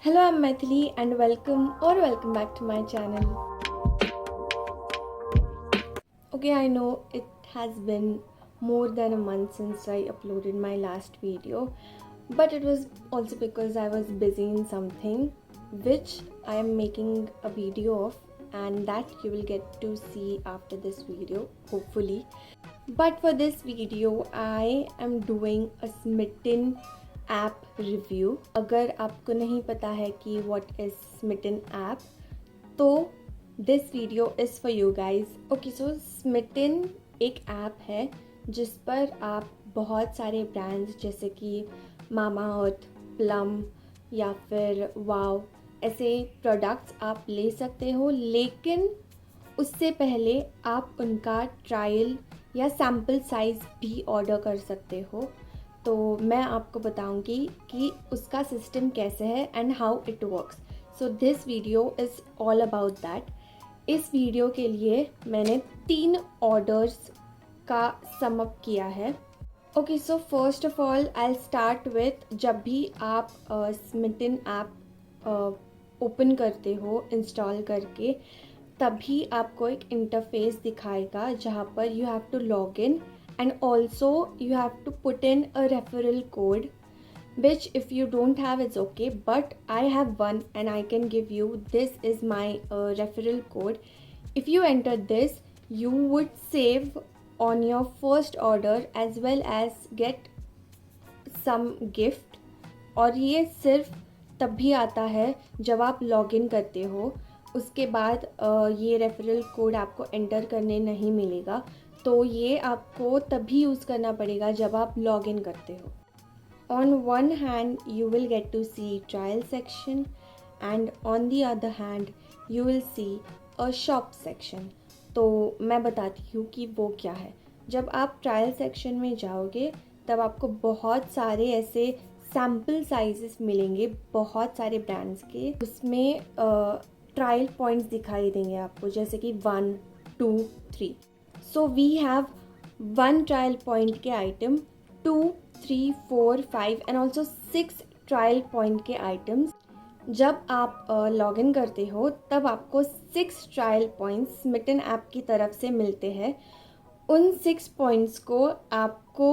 Hello, I'm Maithili and welcome back to my channel. Okay, I know it has been more than a month since I uploaded my last video, but it was also because I was busy in something which I am making a video of, and that you will get to see after this video, hopefully. But for this video, I am doing a Smitten app review. अगर आपको नहीं पता है कि what is Smitten app, तो this video is for you guys. Okay, so Smitten एक app है जिस पर आप बहुत सारे ब्रांड्स जैसे कि मामा अर्थ, प्लम या फिर वाव ऐसे प्रोडक्ट्स आप ले सकते हो, लेकिन उससे पहले आप उनका ट्रायल या सैम्पल साइज़ भी ऑर्डर कर सकते हो. तो मैं आपको बताऊंगी कि उसका सिस्टम कैसे है and how it works. So this video is all about that. इस वीडियो के लिए मैंने 3 ऑर्डर्स का सम अप किया है. Okay, so first of all I start with, जब भी आप स्मिटन ऐप ओपन करते हो इंस्टॉल करके, तभी आपको एक इंटरफेस दिखाएगा जहाँ पर you have to log in. And also you have to put in a referral code, which if you don't have it's okay, but I have one and I can give you. This is my referral code. If you enter this, you would save on your first order as well as get some gift. और ये सिर्फ तब भी आता है जब आप login करते हो. उसके बाद ये रेफरल कोड आपको एंटर करने नहीं मिलेगा. तो ये आपको तभी यूज़ करना पड़ेगा जब आप लॉग इन करते हो. On one hand you will get to see trial section and on the other hand you will see a shop section. तो मैं बताती हूँ कि वो क्या है. जब आप ट्रायल सेक्शन में जाओगे तब आपको बहुत सारे ऐसे सैम्पल साइजेस मिलेंगे, बहुत सारे ब्रांड्स के. उसमें ट्रायल पॉइंट्स दिखाई देंगे आपको, जैसे कि 1, 2, 3. So we have 1 trial point के item, 2, 3, 4, 5 and also 6 trial point के आइटम्स. जब आप लॉग इन करते हो तब आपको 6 ट्रायल पॉइंट्स स्मिटन ऐप की तरफ से मिलते हैं. उन 6 पॉइंट्स को आपको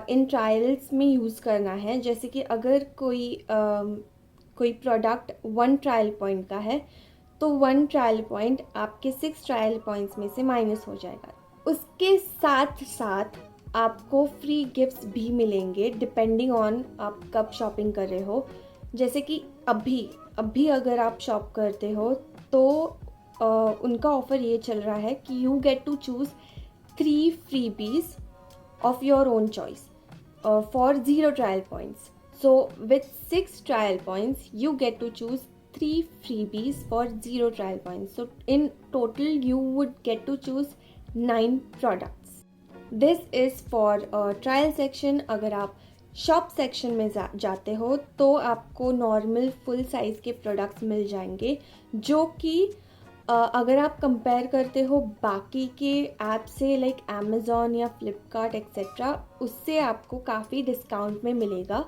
इन ट्रायल्स में यूज़ करना है. जैसे कि अगर कोई प्रोडक्ट 1 ट्रायल पॉइंट का है तो 1 ट्रायल पॉइंट आपके 6 ट्रायल पॉइंट्स में से माइनस हो जाएगा. उसके साथ साथ आपको फ्री गिफ्ट्स भी मिलेंगे डिपेंडिंग ऑन आप कब शॉपिंग कर रहे हो. जैसे कि अभी अगर आप शॉप करते हो तो उनका ऑफ़र ये चल रहा है कि you get to choose 3 freebies of your own choice for 0 trial points. So with 6 trial points you get to choose 3 freebies for 0 trial points. So in total you would get to choose 9 products. This is for trial section. अगर आप shop section में जाते हो तो आपको normal full size के products मिल जाएंगे, जो कि अगर आप कंपेयर करते हो बाकी के ऐप से लाइक अमेज़ॉन या फ्लिपकार्ट एक्सेट्रा, उससे आपको काफ़ी डिस्काउंट में मिलेगा.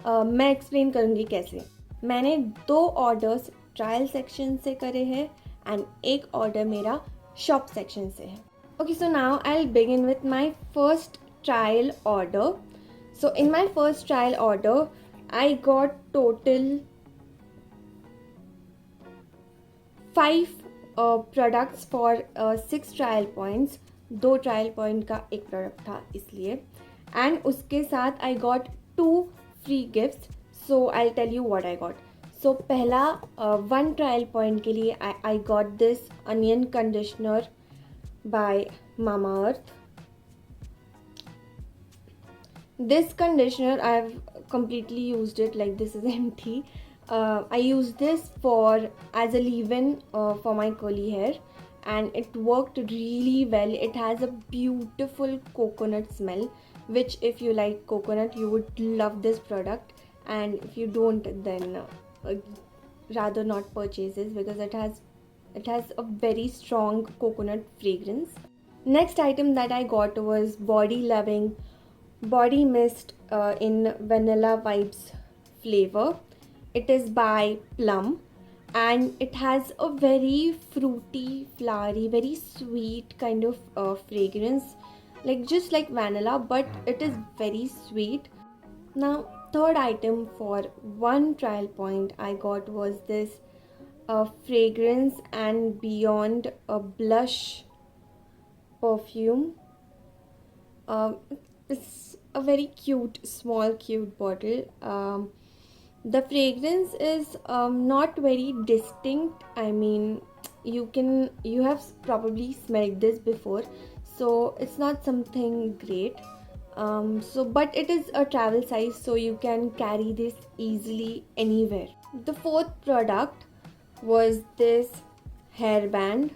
मैं एक्सप्लेन करूँगी कैसे. मैंने 2 ऑर्डर्स ट्रायल सेक्शन से करे हैं एंड एक ऑर्डर मेरा शॉप सेक्शन से है. Okay, so now I will begin with my first trial order. So in my first trial order I got total 5 products for 6 trial points. 2 trial point का एक product था इसलिए, and उसके साथ I got 2 free gifts. So I tell you what I got. So पहला 1 trial point के लिए I got this onion conditioner by Mamaearth. This conditioner I've completely used it, like this is empty. I use this as a leave-in for my curly hair and it worked really well. It has a beautiful coconut smell, which if you like coconut you would love this product, and if you don't then rather not purchase this because it has a very strong coconut fragrance. Next item that I got was Body Loving body mist in vanilla vibes flavor. It is by Plum, and it has a very fruity, flowery, very sweet kind of fragrance, like just like vanilla, but it is very sweet. Now, third item for one trial point I got was this fragrance and beyond a blush perfume. Um, it's a very cute, small, cute bottle. The fragrance is not very distinct. I mean, you have probably smelled this before, so it's not something great. But it is a travel size, so you can carry this easily anywhere. The fourth product was this hairband.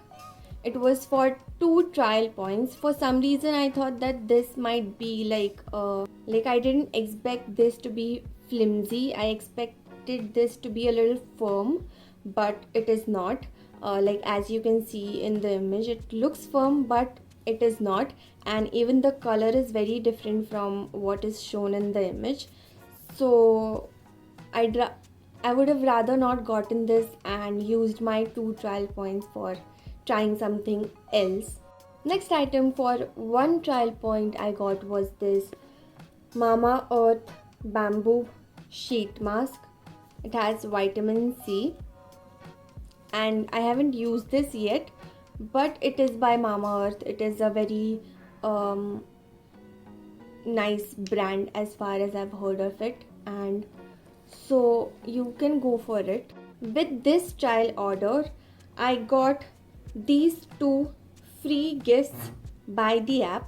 It was for 2 trial points. For some reason, I thought that this might be like I didn't expect this to be flimsy. I expected this to be a little firm, but it is not. Like as you can see in the image, it looks firm, but it is not. And even the color is very different from what is shown in the image. So I would have rather not gotten this and used my 2 trial points for trying something else. Next item for one trial point I got was this Mama Earth bamboo sheet mask. It has vitamin C, and I haven't used this yet, but it is by Mama Earth. It is a very nice brand as far as I've heard of it, and so you can go for it. With this trial order, I got these 2 free gifts by the app.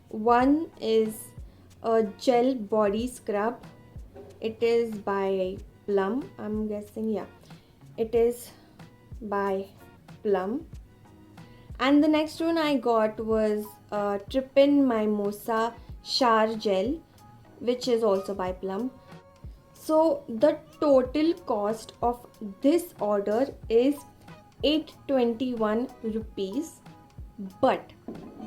One is a gel body scrub. It is by Plum, I'm guessing. Yeah, it is by Plum. And the next one I got was Trippin Mimosa Shower Gel, which is also by Plum. So the total cost of this order is 821 rupees. But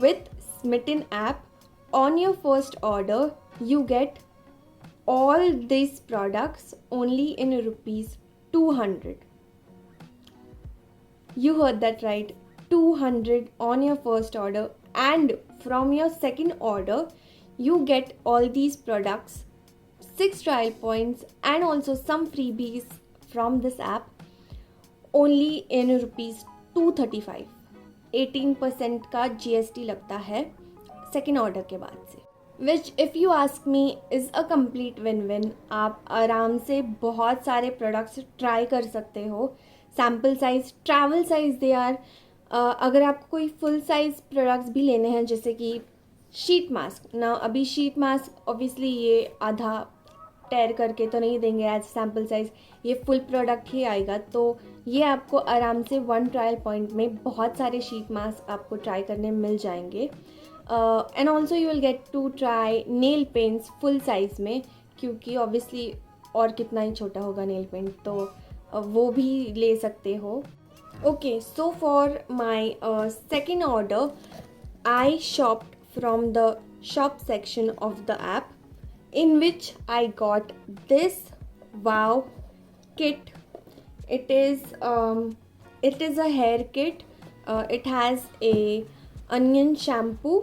with Smitten app, on your first order, you get all these products only in rupees 200. You heard that right, 200 on your first order, and from your second order you get all these products, 6 trial points, and also some freebies from this app only in rupees 235. 18% का GST लगता है second order के बाद से, which if you ask me is a complete win win. आप आराम से बहुत सारे प्रोडक्ट्स ट्राई कर सकते हो. Sample size, travel size they are. अगर आपको कोई फुल साइज प्रोडक्ट्स भी लेने हैं, जैसे कि शीट मास्क ना, अभी शीट मास्क ऑब्वियसली ये आधा टेयर करके तो नहीं देंगे एज सैम्पल साइज, ये फुल प्रोडक्ट ही आएगा. तो ये आपको आराम से 1 ट्रायल पॉइंट में बहुत सारे शीट मास्क आपको ट्राई करने मिल जाएंगे. And also you will get to try nail paints full size में, क्योंकि ऑब्वियसली और कितना ही छोटा होगा नेल पेंट, तो वो भी ले सकते हो. Okay, so for my second order I शॉप्ड from the shop section of the app, in which I got this wow kit. It is a hair kit. It has a onion shampoo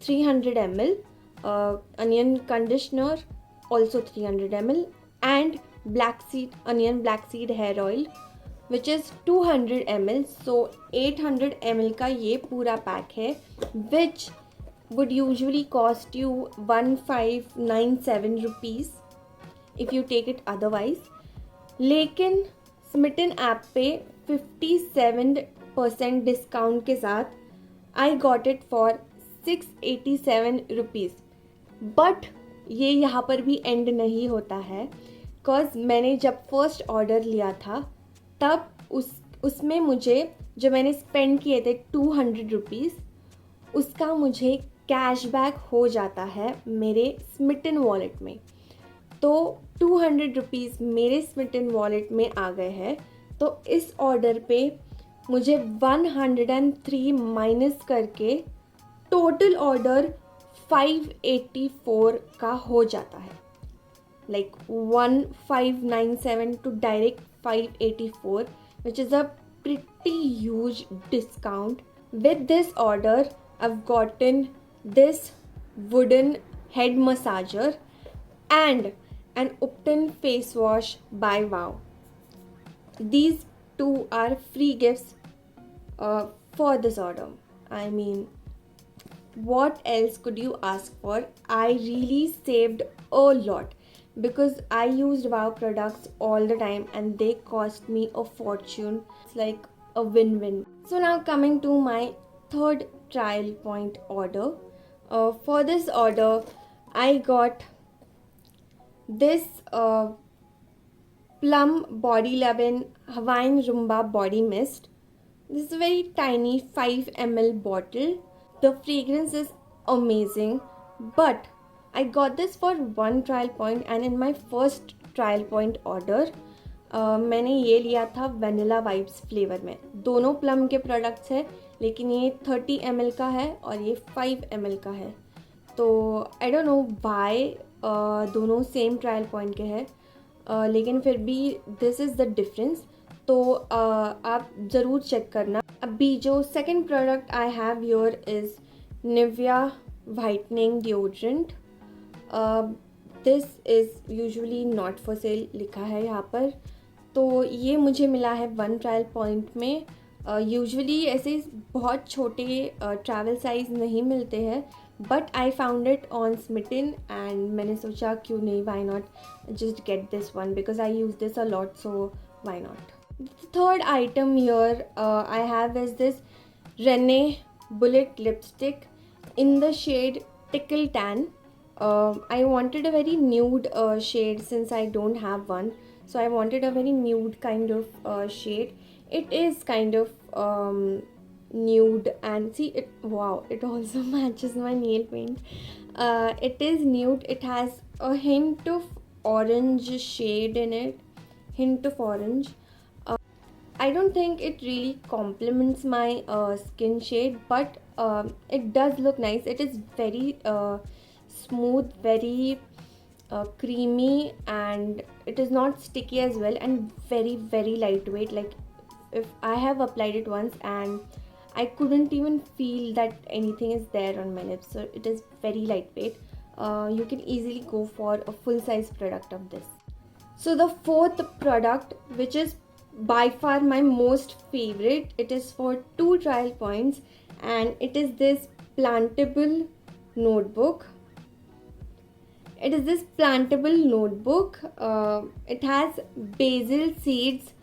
300 ml, onion conditioner also 300 ml, and onion black seed hair oil which is 200 ml. So 800 ml का ये पूरा pack है, which would usually cost you 1597 rupees if you take it otherwise. लेकिन Smitten app पे 57% discount के साथ I got it for 687 rupees. But ये यहाँ पर भी एंड नहीं होता है, बिकॉज मैंने जब फर्स्ट ऑर्डर लिया था तब उसमें मुझे जो मैंने स्पेंड किए थे 200 रुपीज़, उसका मुझे कैशबैक हो जाता है मेरे स्मिटन वॉलेट में. तो 200 रुपीज़ मेरे स्मिटन वॉलेट में आ गए हैं. तो इस ऑर्डर पे मुझे 103 माइनस करके टोटल ऑर्डर 584 का हो जाता है. like 1597 to direct 584, which is a pretty huge discount. With this order, I've gotten this wooden head massager and an Upton face wash by Wow. These two are free gifts for this order. I mean, what else could you ask for? I really saved a lot because I used Wow products all the time and they cost me a fortune. It's like a win-win. So now coming to my third trial point order. For this order, I got this Plum Body Lovin' Hawaiian Rumba Body Mist. This is a very tiny 5 ml bottle. The fragrance is amazing, but I got this for one trial point, and in my first trial point order मैंने ये लिया था vanilla vibes flavour में. दोनों plum के products है, लेकिन ये 30 ml का है और ये 5 ml का है. तो आई डोंट नो वाई दोनों सेम ट्रायल पॉइंट के हैं, लेकिन फिर भी दिस इज़ द डिफरेंस. तो आप ज़रूर चेक करना. अभी जो second product I have your is Nivea whitening deodorant. This is usually not for sale लिखा है यहाँ पर. तो ये मुझे मिला है वन ट्रायल पॉइंट में. यूजुअली ऐसे बहुत छोटे ट्रैवल साइज़ नहीं मिलते हैं, but I found it on Smitten and मैंने सोचा क्यों नहीं, why not just get this one because I use this a lot, so why not. The third item here I have is this Rene Bullet lipstick in the shade Tickle Tan. I wanted a very nude shade since I don't have one. So I wanted a very nude kind of shade. It is kind of nude, and see it, wow, it also matches my nail paint. It is nude. It has a hint of orange shade in it. Hint of orange. I don't think it really complements my skin shade, but it does look nice. It is very smooth, very creamy, and it is not sticky as well, and very, very lightweight. Like, if I have applied it once and I couldn't even feel that anything is there on my lips. So it is very lightweight. You can easily go for a full size product of this. So the fourth product, which is by far my most favorite, it is for 2 trial points, and it is this plantable notebook. It is this plantable notebook. It has basil seeds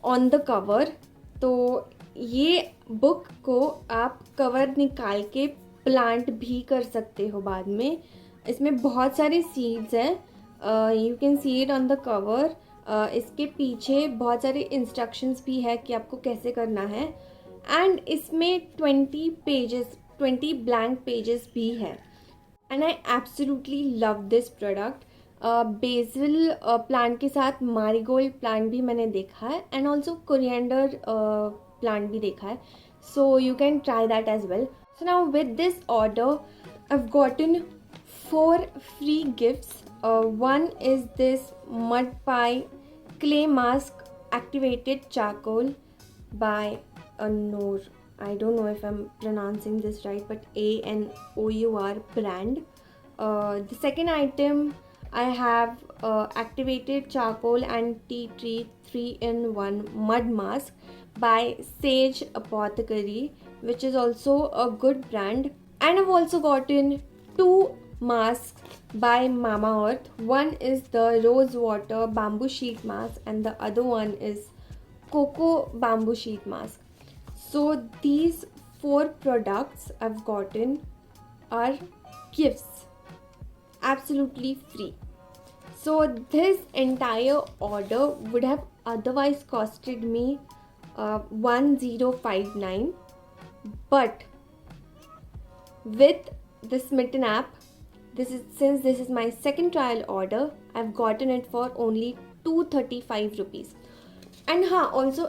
on the cover. तो ये book को आप cover निकाल के plant भी कर सकते हो बाद में. इसमें बहुत सारे सीड्स हैं. You can see it on the cover. इसके पीछे बहुत सारे इंस्ट्रक्शंस भी है कि आपको कैसे करना है, एंड इसमें 20 ब्लैंक पेजेस भी है. And I absolutely love this product. BECIL plant के साथ मारीगोल्ड प्लांट भी मैंने देखा है, एंड ऑल्सो कोरिएंडर प्लांट भी देखा है. So you can try that as well. So now with this order I have gotten 4 free gifts. One is this Mud Pie Clay Mask Activated Charcoal by Noor. I don't know if I'm pronouncing this right, but ANOUR brand. The second item I have Activated Charcoal and Tea Tree 3-in-1 Mud Mask by Sage Apothecary, which is also a good brand. And I've also gotten 2 masks by Mamaearth. One is the Rose Water Bamboo Sheet Mask, and the other one is Cocoa Bamboo Sheet Mask. So these 4 products I've gotten are gifts, absolutely free. So this entire order would have otherwise costed me 1059, but with the Smitten app, since this is my second trial order, I've gotten it for only 235 rupees. And हाँ, also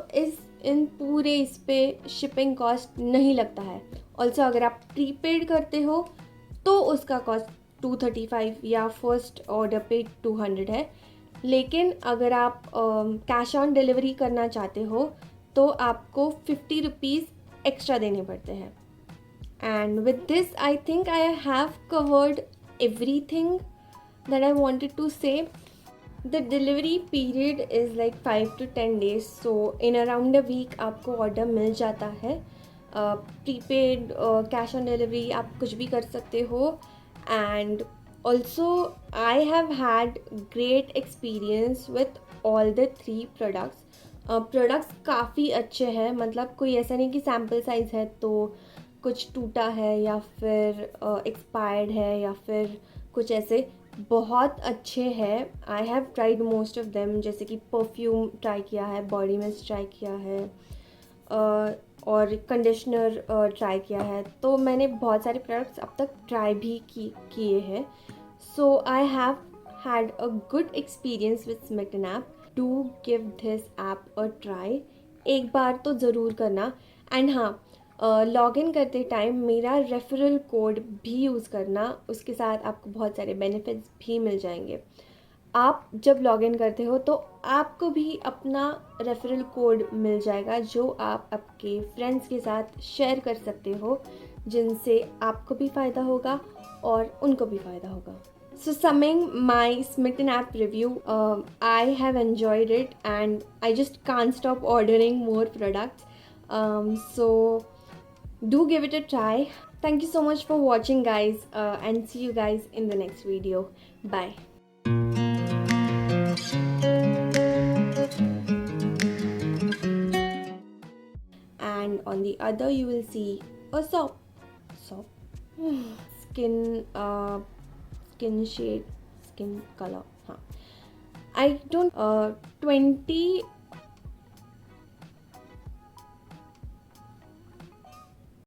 in पूरे इस पे shipping cost नहीं लगता है. Also अगर आप prepaid करते हो तो उसका कॉस्ट 235 या फर्स्ट ऑर्डर पे 200 है। लेकिन अगर आप कैश ऑन डिलीवरी करना चाहते हो तो आपको 50 रुपीज़ एक्स्ट्रा देने पड़ते हैं। And with this I think I have covered everything that I wanted to say. The delivery period is like 5 to 10 days, so in around a week आपको order मिल जाता है। प्रीपेड कैश ऑन डिलीवरी आप कुछ भी कर सकते हो। And also I have had great experience with all the 3 products काफ़ी अच्छे हैं, मतलब कोई ऐसा नहीं कि सैम्पल साइज़ है तो कुछ टूटा है या फिर एक्सपायर्ड है या फिर कुछ ऐसे, बहुत अच्छे हैं। I have tried most of them, जैसे कि परफ्यूम ट्राई किया है, बॉडी मिस्ट ट्राई किया है और कंडीशनर ट्राई किया है। तो मैंने बहुत सारे प्रोडक्ट्स अब तक ट्राई भी किए हैं। So I have had a good experience with Smitten app. Do give this app a try, एक बार तो ज़रूर करना। एंड हाँ, लॉग इन करते टाइम मेरा रेफरल कोड भी यूज़ करना, उसके साथ आपको बहुत सारे बेनिफिट्स भी मिल जाएंगे। आप जब लॉग इन करते हो तो आपको भी अपना रेफरल कोड मिल जाएगा जो आप आपके फ्रेंड्स के साथ शेयर कर सकते हो, जिनसे आपको भी फ़ायदा होगा और उनको भी फ़ायदा होगा। So summing my Smitten app review, I have enjoyed it and I just can't stop ordering more products. So do give it a try. Thank you so much for watching, guys, and see you guys in the next video. Bye. And on the other you will see a soap skin shade, skin color. I don't 20